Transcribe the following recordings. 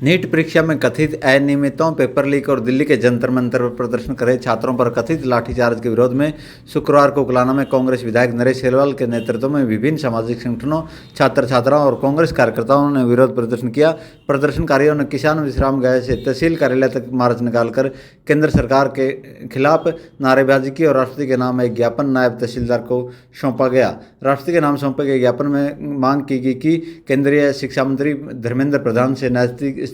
NEET परीक्षा में कथित अनियमितताओं, पेपर लीक और दिल्ली के जंतर मंतर पर प्रदर्शन कर रहे छात्रों पर कथित लाठीचार्ज के विरोध में शुक्रवार को उकलाना में कांग्रेस विधायक नरेश सेलवाल के नेतृत्व में विभिन्न सामाजिक संगठनों, छात्र छात्राओं और कांग्रेस कार्यकर्ताओं ने विरोध प्रदर्शन किया। प्रदर्शनकारियों ने किसान विश्राम गृह से तहसील कार्यालय तक मार्च निकालकर केंद्र सरकार के खिलाफ नारेबाजी की और राष्ट्रपति के नाम एक ज्ञापन नायब तहसीलदार को सौंपा गया। राष्ट्रपति के नाम सौंपे गए ज्ञापन में मांग की गई कि केंद्रीय शिक्षा मंत्री धर्मेंद्र प्रधान से नैतिक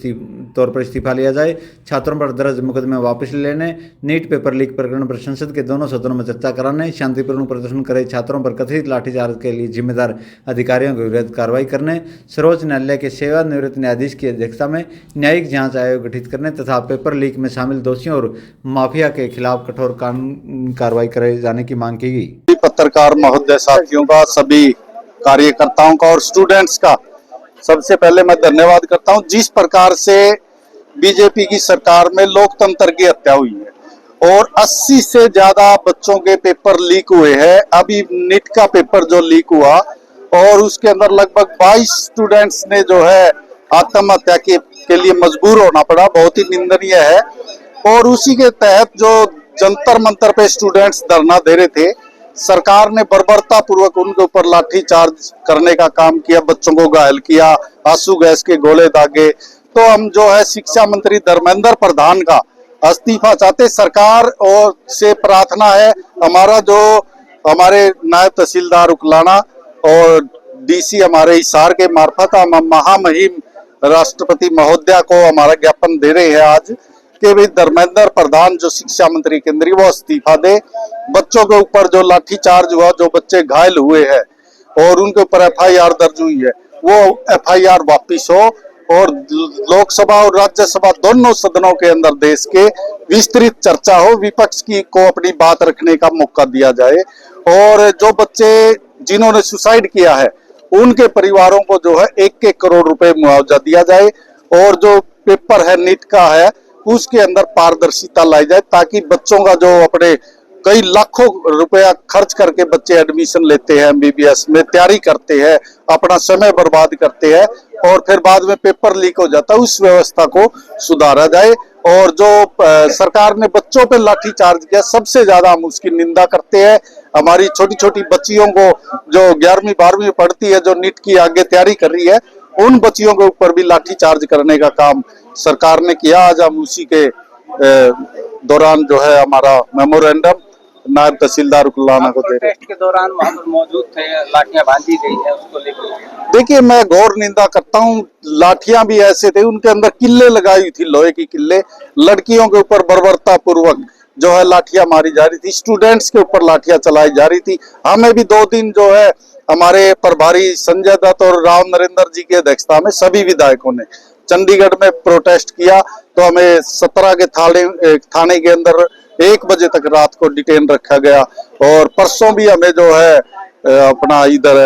तौर पर इस्तीफा लिया जाए, छात्रों पर दर्ज मुकदमे वापस लेने, नीट पेपर लीक प्रकरण पर संसद के दोनों सदनों में चर्चा कराने, शांतिपूर्ण प्रदर्शन करे छात्रों पर कथित लाठीचार्ज के लिए जिम्मेदार अधिकारियों के विरुद्ध कार्रवाई करने, सर्वोच्च न्यायालय के सेवानिवृत्त न्यायाधीश की अध्यक्षता में न्यायिक जांच आयोग गठित करने तथा पेपर लीक में शामिल दोषियों और माफिया के खिलाफ कठोर कानूनी कार्रवाई करे जाने की मांग की गई। पत्रकार महोदय साथियों का, सभी कार्यकर्ताओं का और स्टूडेंट्स का सबसे पहले मैं धन्यवाद करता हूं। जिस प्रकार से बीजेपी की सरकार में लोकतंत्र की हत्या हुई है और 80 से ज्यादा बच्चों के पेपर लीक हुए हैं। अभी नीट का पेपर जो लीक हुआ और उसके अंदर लगभग 22 स्टूडेंट्स ने जो है आत्महत्या के लिए मजबूर होना पड़ा, बहुत ही निंदनीय है। और उसी के तहत जो जंतर मंतर पे स्टूडेंट्स धरना दे रहे थे, सरकार ने बर्बरता पूर्वक उनके ऊपर लाठी चार्ज करने का काम किया, बच्चों को घायल किया, आंसू गैस के गोले दागे। तो हम जो है शिक्षा मंत्री धर्मेंद्र प्रधान का इस्तीफा चाहते। सरकार और से प्रार्थना है, हमारे नायब तहसीलदार उकलाना और डीसी हमारे हिसार के मार्फत हम महामहिम राष्ट्रपति महोदया को हमारा ज्ञापन दे रहे हैं आज कि भाई धर्मेंद्र प्रधान जो शिक्षा मंत्री केंद्रीय वो इस्तीफा दे। बच्चों के ऊपर जो लाठीचार्ज हुआ, जो बच्चे घायल हुए हैं और उनके ऊपर एफआईआर दर्ज हुई है, वो एफआईआर वापिस हो और लोकसभा और राज्यसभा दोनों सदनों के अंदर देश के विस्तृत चर्चा हो, विपक्ष की को अपनी बात रखने का मौका दिया जाए। और जो बच्चे जिन्होंने सुसाइड किया है उनके परिवारों को जो है 1-1 करोड़ रुपए मुआवजा दिया जाए और जो पेपर है नीट का है उसके अंदर पारदर्शिता लाई जाए, ताकि बच्चों का जो अपने कई लाखों रुपया खर्च करके बच्चे एडमिशन लेते हैं, एमबीबीएस में तैयारी करते हैं, अपना समय बर्बाद करते हैं और फिर बाद में पेपर लीक हो जाता है, उस व्यवस्था को सुधारा जाए। और जो सरकार ने बच्चों पे लाठीचार्ज किया, सबसे ज्यादा हम उसकी निंदा करते हैं। हमारी छोटी छोटी बच्चियों को जो 11वीं 12वीं में पढ़ती है, जो नीट की आगे तैयारी कर रही है, उन बच्चियों के ऊपर भी लाठीचार्ज करने का काम सरकार ने किया। आज हम उसी के दौरान जो है हमारा मेमोरेंडम नायब तहसीलदार उकलाना को दे रहे हैं। के दौरान वहां पर मौजूद थे, लाठियां बांधी गई है, उसको लेकर देखिए मैं घोर निंदा करता हूं। लाठियां भी ऐसे थे, उनके अंदर किल्ले लगाई हुई थी, लोहे की किल्ले। लड़कियों के ऊपर बर्बरता पूर्वक जो है लाठियां मारी जा रही थी, स्टूडेंट्स के ऊपर लाठियां चलाई जा रही थी। हमें भी 2 दिन जो है हमारे प्रभारी संजय दत्त और राव नरेंद्र जी की अध्यक्षता में सभी विधायकों ने चंडीगढ़ में प्रोटेस्ट किया। तो हमें 17 के थाने के अंदर 1 बजे तक रात को डिटेन रखा गया। और परसों भी हमें जो है अपना इधर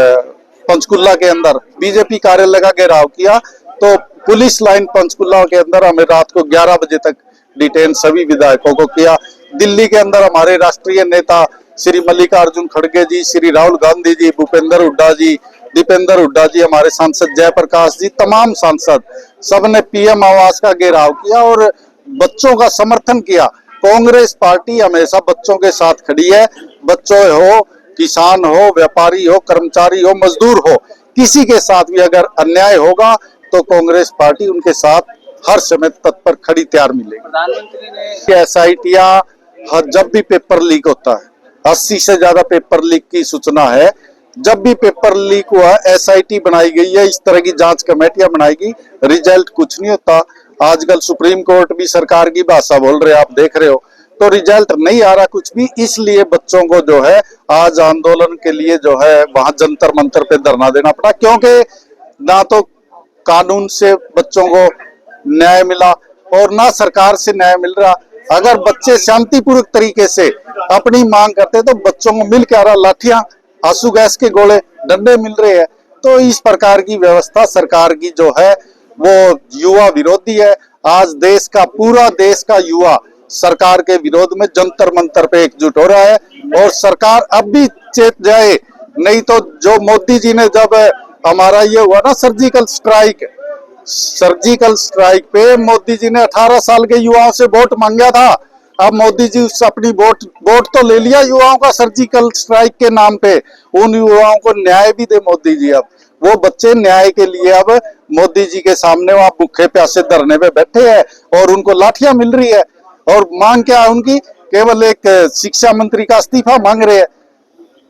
पंचकुला के अंदर बीजेपी कार्यालय का घेराव किया। तो पुलिस लाइन पंचकुला के अंदर हमें रात को 11 बजे तक डिटेन सभी विधायकों को किया। दिल्ली के अंदर हमारे राष्ट्रीय नेता श्री मल्लिकार्जुन खड़गे जी, श्री राहुल गांधी जी, भूपेंद्र हुड्डा जी, दीपेंद्र हुड्डा जी, हमारे सांसद जयप्रकाश जी, तमाम सांसद सबने पीएम आवास का घेराव किया और बच्चों का समर्थन किया। कांग्रेस पार्टी हमेशा बच्चों के साथ खड़ी है। बच्चों हो, किसान हो, व्यापारी हो, कर्मचारी हो, मजदूर हो, किसी के साथ भी अगर अन्याय होगा तो कांग्रेस पार्टी उनके साथ हर समय तत्पर खड़ी तैयार मिलेगी। प्रधानमंत्री ने एसआईटियां जब भी पेपर लीक होता है, 80 से ज्यादा पेपर लीक की सूचना है, जब भी पेपर लीक हुआ एसआईटी बनाई गई है, इस तरह की जांच कमेटियां बनाएगी, रिजल्ट कुछ नहीं होता। आजकल सुप्रीम कोर्ट भी सरकार की भाषा बोल रहे, आप देख रहे हो, तो रिजल्ट नहीं आ रहा कुछ भी। इसलिए बच्चों को जो है आज आंदोलन के लिए जो है वहां जंतर मंतर पे धरना देना पड़ा, क्योंकि ना तो कानून से बच्चों को न्याय मिला और ना सरकार से न्याय मिल रहा। अगर बच्चे शांतिपूर्वक तरीके से अपनी मांग करते तो बच्चों को मिल के आ रहा, लाठियां, आंसू गैस के गोले, डंडे मिल रहे हैं। तो इस प्रकार की व्यवस्था सरकार की जो है वो युवा विरोधी है। आज देश का, पूरा देश का युवा सरकार के विरोध में जंतर मंतर पे एकजुट हो रहा है और सरकार अब भी चेत जाए, नहीं तो जो मोदी जी ने जब हमारा ये हुआ ना सर्जिकल स्ट्राइक, सर्जिकल स्ट्राइक पे मोदी जी ने 18 साल के युवाओं से वोट मांगा था। अब मोदी जी उस अपनी वोट तो ले लिया युवाओं का सर्जिकल स्ट्राइक के नाम पे। उन युवाओं को न्याय भी दे मोदी जी। अब वो बच्चे न्याय के लिए अब मोदी जी के सामने वहां भूखे प्यासे धरने पे बैठे हैं और उनको लाठियां मिल रही है। और मांग क्या है उनकी? केवल एक शिक्षा मंत्री का इस्तीफा मांग रहे हैं।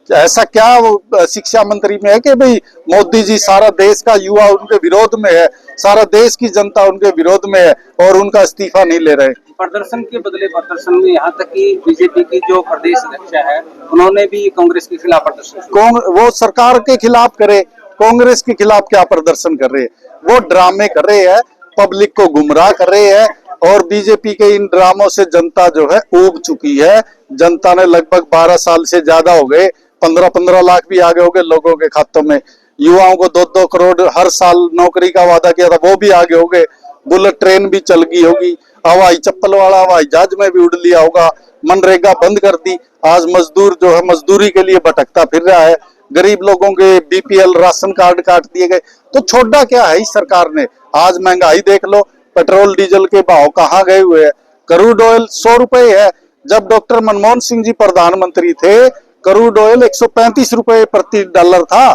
ऐसा क्या वो शिक्षा मंत्री में है कि भाई मोदी जी सारा देश का युवा उनके विरोध में है, सारा देश की जनता उनके विरोध में है और उनका इस्तीफा नहीं ले रहे। प्रदर्शन के बदले प्रदर्शन में यहाँ तक कि बीजेपी की जो प्रदेश अध्यक्ष है उन्होंने भी कांग्रेस के खिलाफ प्रदर्शन वो सरकार के खिलाफ करे, कांग्रेस के खिलाफ क्या प्रदर्शन कर रहे हैं? वो ड्रामे कर रहे हैं, पब्लिक को गुमराह कर रहे हैं। और बीजेपी के इन ड्रामों से जनता जो है ऊब चुकी है। जनता ने लगभग 12 साल से ज्यादा हो गए, 15-15 लाख भी आगे हो गए लोगों के खातों में। युवाओं को 2-2 करोड़ हर साल नौकरी का वादा किया था, वो भी आगे हो गए। बुलेट ट्रेन भी चल गई होगी, हवाई चप्पल वाला हवाई जहाज में भी उड़ लिया होगा। मनरेगा बंद कर दी, आज मजदूर जो है मजदूरी के लिए भटकता फिर रहा है। गरीब लोगों के बीपीएल राशन कार्ड काट दिए गए। तो छोड़ा क्या है इस सरकार ने? आज महंगाई देख लो, पेट्रोल डीजल के भाव कहाँ गए हुए हैं। क्रूड ऑयल 100 रुपए है। जब डॉक्टर मनमोहन सिंह जी प्रधानमंत्री थे, क्रूड ऑयल 135 रुपए प्रति डॉलर था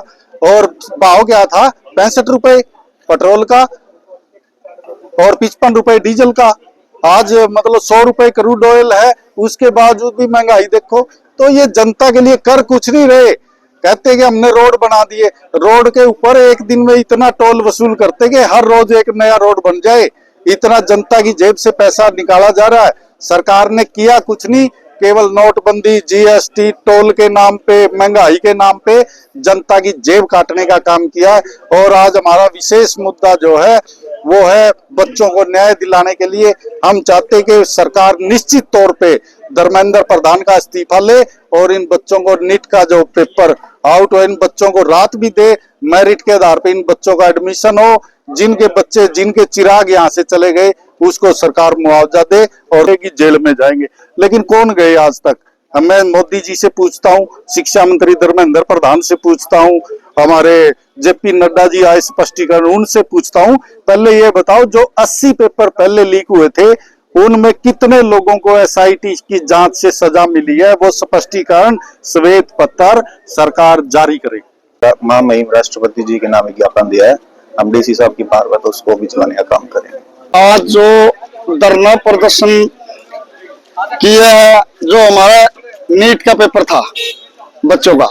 और भाव क्या था? 65 रुपए पेट्रोल का और 55 रुपए डीजल का। आज मतलब 100 रुपए क्रूड ऑयल है, उसके बावजूद भी महंगाई देखो। तो ये जनता के लिए कर कुछ नहीं रहे। कहते कि हमने रोड बना दिए, रोड के ऊपर एक दिन में इतना टोल वसूल करते कि हर रोज एक नया रोड बन जाए। इतना जनता की जेब से पैसा निकाला जा रहा है। सरकार ने किया कुछ नहीं, केवल नोटबंदी, जीएसटी, टोल के नाम पे, महंगाई के नाम पे जनता की जेब काटने का काम किया है। और आज हमारा विशेष मुद्दा जो है वो है बच्चों को न्याय दिलाने के लिए हम चाहते हैं कि सरकार निश्चित तौर पे धर्मेंद्र प्रधान का इस्तीफा ले और इन बच्चों को नीट का जो पेपर आउट हो, इन बच्चों को राहत भी दे, मेरिट के आधार पे इन बच्चों का एडमिशन हो। जिनके बच्चे, जिनके चिराग यहाँ से चले गए, उसको सरकार मुआवजा दे और की जेल में जाएंगे। लेकिन कौन गए आज तक? मैं मोदी जी से पूछता हूँ, शिक्षा मंत्री धर्मेंद्र प्रधान से पूछता हूँ, हमारे जेपी नड्डा जी आए स्पष्टीकरण, उनसे पूछता हूँ। पहले ये बताओ, जो 80 पेपर पहले लीक हुए थे उनमें कितने लोगों को एसआईटी की जांच से सजा मिली है? वो स्पष्टीकरण श्वेत पत्र सरकार जारी करेगी। महामहिम राष्ट्रपति जी के नाम ज्ञापन दिया है, हम डीसी साहब की बार तो उसको भिजवाने का काम करेंगे। आज जो धरना प्रदर्शन किया है, जो हमारा नीट का पेपर था बच्चों का,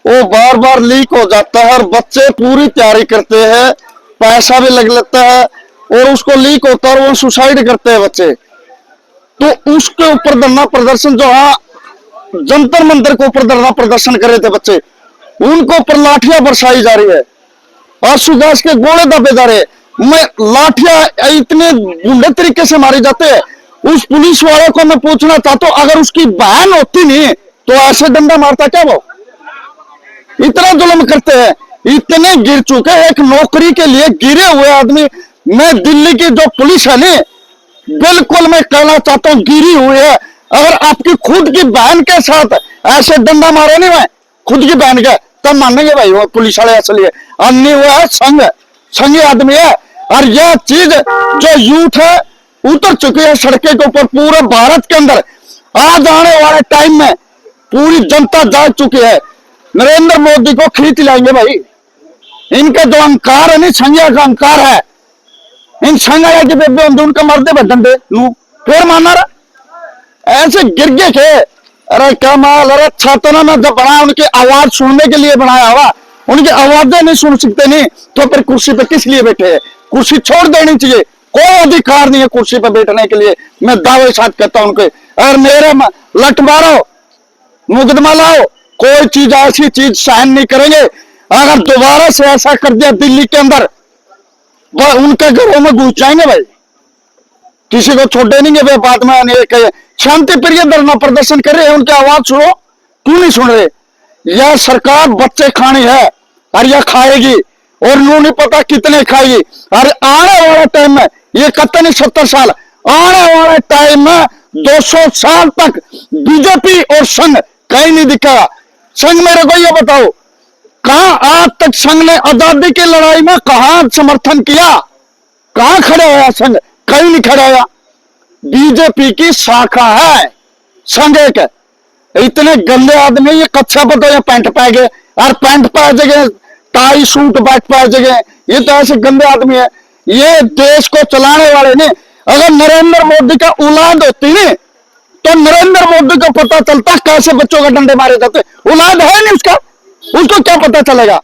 वो बार बार लीक हो जाता है और बच्चे पूरी तैयारी करते हैं, पैसा भी लग लगता है और उसको लीक होता है और वो सुसाइड करते हैं बच्चे। तो उसके ऊपर धरना प्रदर्शन, जो हाँ जंतर मंतर के ऊपर धरना प्रदर्शन कर रहे थे बच्चे, उनको ऊपर लाठियां बरसाई जा रही है, आंसू गैस के गोले दबे जा रहे, मैं लाठियां इतने गुंडे तरीके से मारे जाते हैं। उस पुलिस वाले को मैं पूछना चाहता हूं, अगर उसकी बहन होती नहीं तो ऐसे डंडा मारता क्या वो? इतना जुल्म करते हैं, इतने गिर चुके हैं। एक नौकरी के लिए गिरे हुए आदमी, मैं दिल्ली की जो पुलिस है ना, बिल्कुल मैं कहना चाहता हूं गिरी हुई है। अगर आपकी खुद की बहन के साथ ऐसे डंडा मारे नहीं, मैं खुद की बहन के, तब मानेंगे भाई वो पुलिस वाले असली है। अन्य वो है संघी आदमी है। और यह चीज जो यूथ है उतर चुकी है सड़के के ऊपर पूरे भारत के अंदर। आज आने वाले टाइम में पूरी जनता जाग चुकी है, नरेंद्र मोदी को खरीद लाएंगे भाई। इनका जो अहंकार है, नहीं संज्ञा का अहंकार है, इन संज्ञा के बेबे उनका मरते डंडे नू फिर माना रहा ऐसे गिर गए थे। अरे कमाल, अरे छात्रों ने जब बनाया उनकी आवाज सुनने के लिए बनाया हुआ, उनकी आवाजें नहीं सुन सकते नहीं तो फिर कुर्सी पे किस लिए बैठे हैं? कुर्सी छोड़ देनी चाहिए, कोई अधिकार नहीं है कुर्सी पे बैठने के लिए। मैं दावे साथ कहता हूं उनके, और मेरे लट मारो, मुकदमा लाओ, कोई चीज ऐसी चीज सहन नहीं करेंगे। अगर दोबारा से ऐसा कर दिया दिल्ली के अंदर, उनके घरों में घुस जाएंगे भाई, किसी को छोड़े नहीं वे। बाद में शांति प्रिय धरना प्रदर्शन कर रहे हैं, उनकी आवाज सुनो, क्यों नहीं सुन रहे? यह सरकार बच्चे खानी है और यह खाएगी और नू नहीं पता कितने खाएगी। और आने वाले टाइम में ये कहते नहीं 70 साल, आने वाले टाइम में 200 साल तक बीजेपी और संघ कहीं नहीं दिखेगा। संघ मेरे को ये बताओ, कहां आज तक संघ ने आजादी की लड़ाई में कहां समर्थन किया? कहां खड़ा होया संघ? कहीं नहीं खड़ा होया। बीजेपी की शाखा है संघ एक। इतने गंदे आदमी, ये कच्छा पता या पैंट पा गए, और पैंट पा जगह टाई सूट बैठ पा जगह, ये तो ऐसे गंदे आदमी है। ये देश को चलाने वाले ने, अगर नरेंद्र मोदी का औलाद होती ने तो नरेंद्र मोदी को पता चलता कैसे बच्चों का डंडे मारे जाते। औलाद है नहीं उसका, उसको क्या पता चलेगा?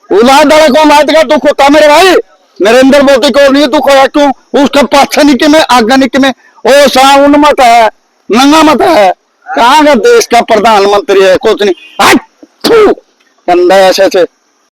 औलाद वाले को औलाद का दुख होता मेरे भाई, नरेंद्र मोदी को नहीं दुख होया। क्यों? उसका पाछा निके में आगा निके में ओ सा उन्मत है, नंगा मत है। कहां का देश का प्रधानमंत्री है? कुछ नहीं। गंदा ऐसे